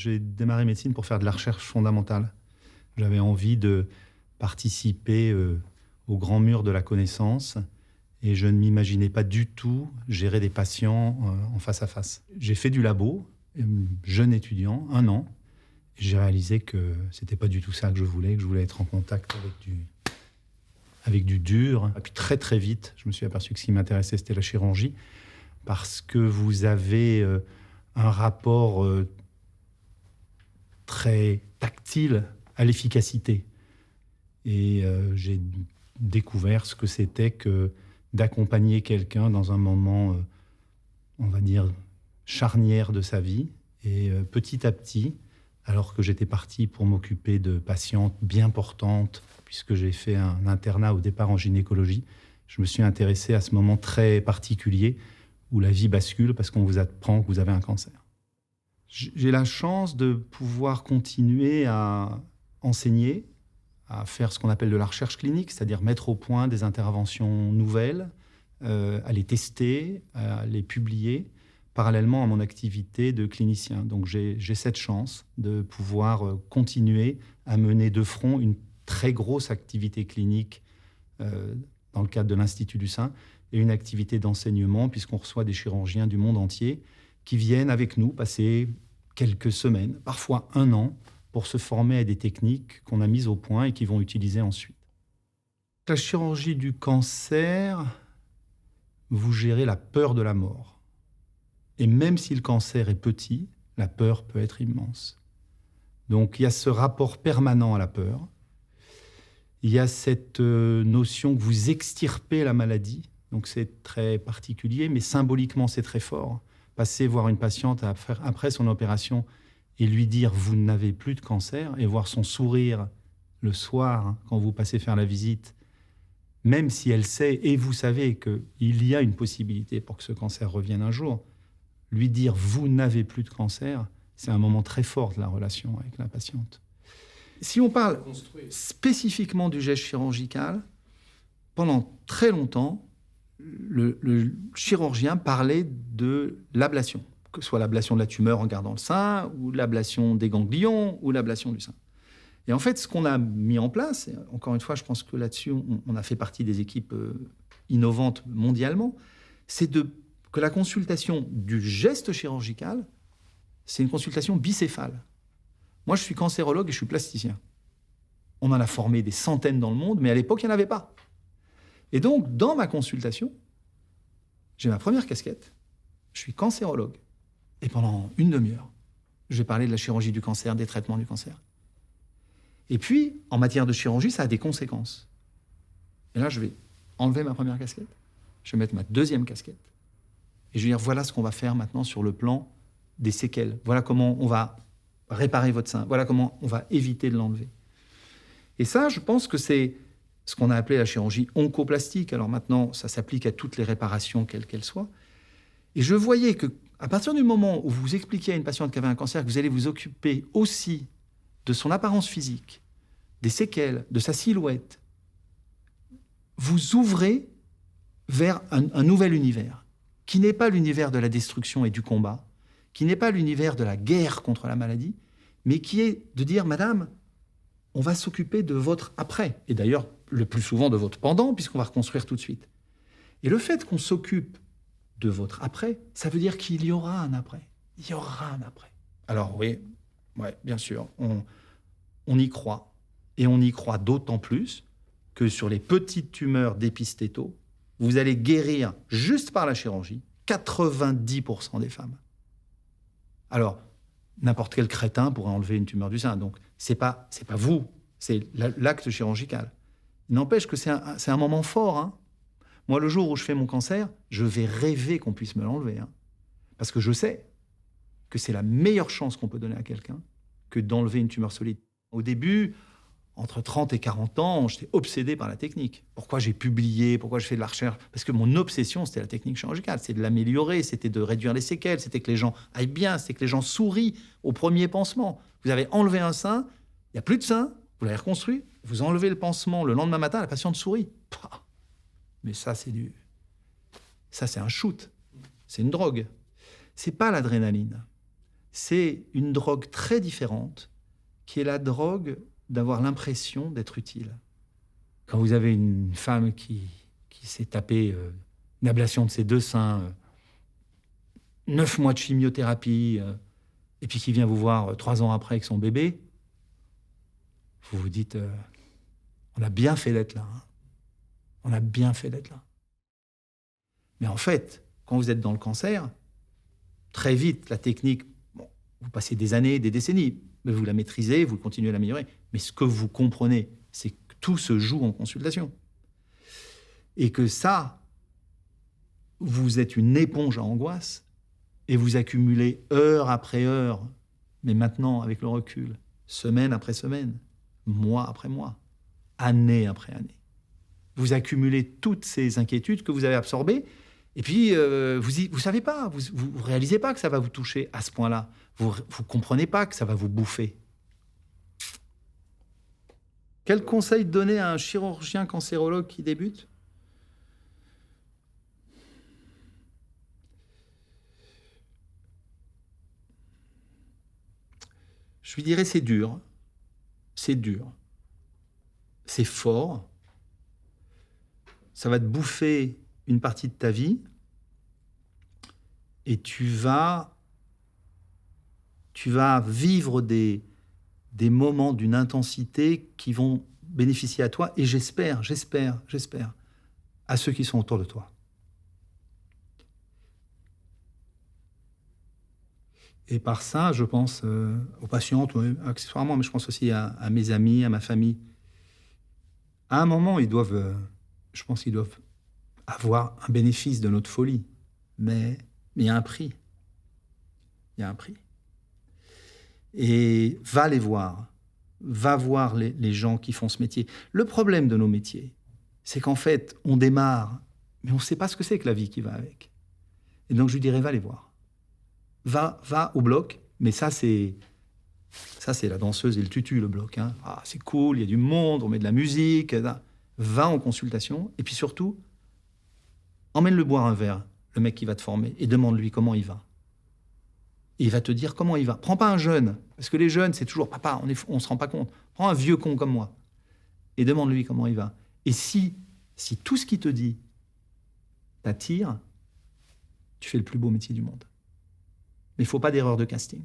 J'ai démarré médecine pour faire de la recherche fondamentale. J'avais envie de participer au grand mur de la connaissance et je ne m'imaginais pas du tout gérer des patients en face à face. J'ai fait du labo, jeune étudiant, 1 an, et j'ai réalisé que c'était pas du tout ça que je voulais être en contact avec du dur. Et puis très très vite, je me suis aperçu que ce qui m'intéressait, c'était la chirurgie, parce que vous avez un rapport très tactile à l'efficacité. Et j'ai découvert ce que c'était que d'accompagner quelqu'un dans un moment, on va dire, charnière de sa vie. Et petit à petit, alors que j'étais parti pour m'occuper de patientes bien portantes, puisque j'ai fait un internat au départ en gynécologie, je me suis intéressé à ce moment très particulier où la vie bascule parce qu'on vous apprend que vous avez un cancer. J'ai la chance de pouvoir continuer à enseigner, à faire ce qu'on appelle de la recherche clinique, c'est-à-dire mettre au point des interventions nouvelles, à les tester, à les publier, parallèlement à mon activité de clinicien. Donc j'ai cette chance de pouvoir continuer à mener de front une très grosse activité clinique dans le cadre de l'Institut du Sein et une activité d'enseignement, puisqu'on reçoit des chirurgiens du monde entier qui viennent avec nous passer quelques semaines, parfois 1 an, pour se former à des techniques qu'on a mises au point et qu'ils vont utiliser ensuite. La chirurgie du cancer, vous gérez la peur de la mort. Et même si le cancer est petit, la peur peut être immense. Donc il y a ce rapport permanent à la peur. Il y a cette notion que vous extirpez la maladie. Donc c'est très particulier, mais symboliquement c'est très fort. Passer voir une patiente après son opération et lui dire « vous n'avez plus de cancer » et voir son sourire le soir quand vous passez faire la visite, même si elle sait et vous savez qu'il y a une possibilité pour que ce cancer revienne un jour, lui dire « vous n'avez plus de cancer », c'est un moment très fort de la relation avec la patiente. Si on parle spécifiquement du geste chirurgical, pendant très longtemps, le chirurgien parlait de l'ablation, que ce soit l'ablation de la tumeur en gardant le sein, ou l'ablation des ganglions, ou l'ablation du sein. Et en fait, ce qu'on a mis en place, et encore une fois, je pense que là-dessus, on a fait partie des équipes innovantes mondialement, c'est que la consultation du geste chirurgical, c'est une consultation bicéphale. Moi, je suis cancérologue et je suis plasticien. On en a formé des centaines dans le monde, mais à l'époque, il n'y en avait pas. Et donc, dans ma consultation, j'ai ma première casquette, je suis cancérologue. Et pendant 1 demi-heure, je vais parler de la chirurgie du cancer, des traitements du cancer. Et puis, en matière de chirurgie, ça a des conséquences. Et là, je vais enlever ma première casquette, je vais mettre ma deuxième casquette, et je vais dire, voilà ce qu'on va faire maintenant sur le plan des séquelles. Voilà comment on va réparer votre sein. Voilà comment on va éviter de l'enlever. Et ça, je pense que c'est ce qu'on a appelé la chirurgie oncoplastique. Alors maintenant, ça s'applique à toutes les réparations, quelles qu'elles soient. Et je voyais qu'à partir du moment où vous expliquiez à une patiente qui avait un cancer que vous allez vous occuper aussi de son apparence physique, des séquelles, de sa silhouette, vous ouvrez vers un nouvel univers, qui n'est pas l'univers de la destruction et du combat, qui n'est pas l'univers de la guerre contre la maladie, mais qui est de dire, madame, on va s'occuper de votre après, et d'ailleurs, le plus souvent de votre pendant, puisqu'on va reconstruire tout de suite. Et le fait qu'on s'occupe de votre après, ça veut dire qu'il y aura un après. Il y aura un après. Alors oui, ouais, bien sûr, on y croit. Et on y croit d'autant plus que sur les petites tumeurs dépistées tôt, vous allez guérir, juste par la chirurgie, 90% des femmes. Alors, n'importe quel crétin pourrait enlever une tumeur du sein. Donc, c'est pas vous, c'est l'acte chirurgical. Il n'empêche que c'est un moment fort. Hein. Moi, le jour où je fais mon cancer, je vais rêver qu'on puisse me l'enlever. Hein. Parce que je sais que c'est la meilleure chance qu'on peut donner à quelqu'un que d'enlever une tumeur solide. Au début, entre 30 et 40 ans, j'étais obsédé par la technique. Pourquoi j'ai publié, pourquoi je fais de la recherche? Parce que mon obsession, c'était la technique chirurgicale. C'est de l'améliorer, c'était de réduire les séquelles, c'était que les gens aillent bien, c'était que les gens sourient au premier pansement. Vous avez enlevé un sein, il n'y a plus de sein, vous l'avez reconstruit, vous enlevez le pansement le lendemain matin, la patiente sourit. Pah. Mais ça, c'est un shoot, c'est une drogue. C'est pas l'adrénaline. c'est une drogue très différente, qui est la drogue d'avoir l'impression d'être utile. Quand vous avez une femme qui s'est tapée une ablation de ses 2 seins, 9 mois de chimiothérapie, et puis qui vient vous voir 3 ans après avec son bébé, vous vous dites, on a bien fait d'être là. Hein. On a bien fait d'être là. Mais en fait, quand vous êtes dans le cancer, très vite, la technique, bon, vous passez des années, des décennies, mais vous la maîtrisez, vous continuez à l'améliorer. Mais ce que vous comprenez, c'est que tout se joue en consultation. Et que ça, vous êtes une éponge à angoisse et vous accumulez heure après heure, mais maintenant, avec le recul, semaine après semaine, mois après mois, année après année. Vous accumulez toutes ces inquiétudes que vous avez absorbées, et puis vous savez pas, vous réalisez pas que ça va vous toucher à ce point-là. Vous comprenez pas que ça va vous bouffer. Quel conseil donner à un chirurgien cancérologue qui débute ? Je lui dirais, c'est dur, c'est fort, ça va te bouffer une partie de ta vie, et tu vas vivre des moments d'une intensité qui vont bénéficier à toi, et j'espère, à ceux qui sont autour de toi. Et par ça, je pense aux patientes, accessoirement, mais je pense aussi à mes amis, à ma famille. À un moment, je pense qu'ils doivent avoir un bénéfice de notre folie. Mais il y a un prix. Il y a un prix. Et va les voir. Va voir les gens qui font ce métier. Le problème de nos métiers, c'est qu'en fait, on démarre, mais on ne sait pas ce que c'est que la vie qui va avec. Et donc, je lui dirais, va les voir. Va au bloc, mais ça c'est la danseuse et le tutu, le bloc. Hein. Ah, c'est cool, il y a du monde, on met de la musique. Va en consultation, et puis surtout, emmène-le boire un verre, le mec qui va te former, et demande-lui comment il va. Et il va te dire comment il va. Prends pas un jeune, parce que les jeunes, c'est toujours, papa, on se rend pas compte. Prends un vieux con comme moi, et demande-lui comment il va. Et si tout ce qu'il te dit t'attire, tu fais le plus beau métier du monde. Mais il ne faut pas d'erreur de casting.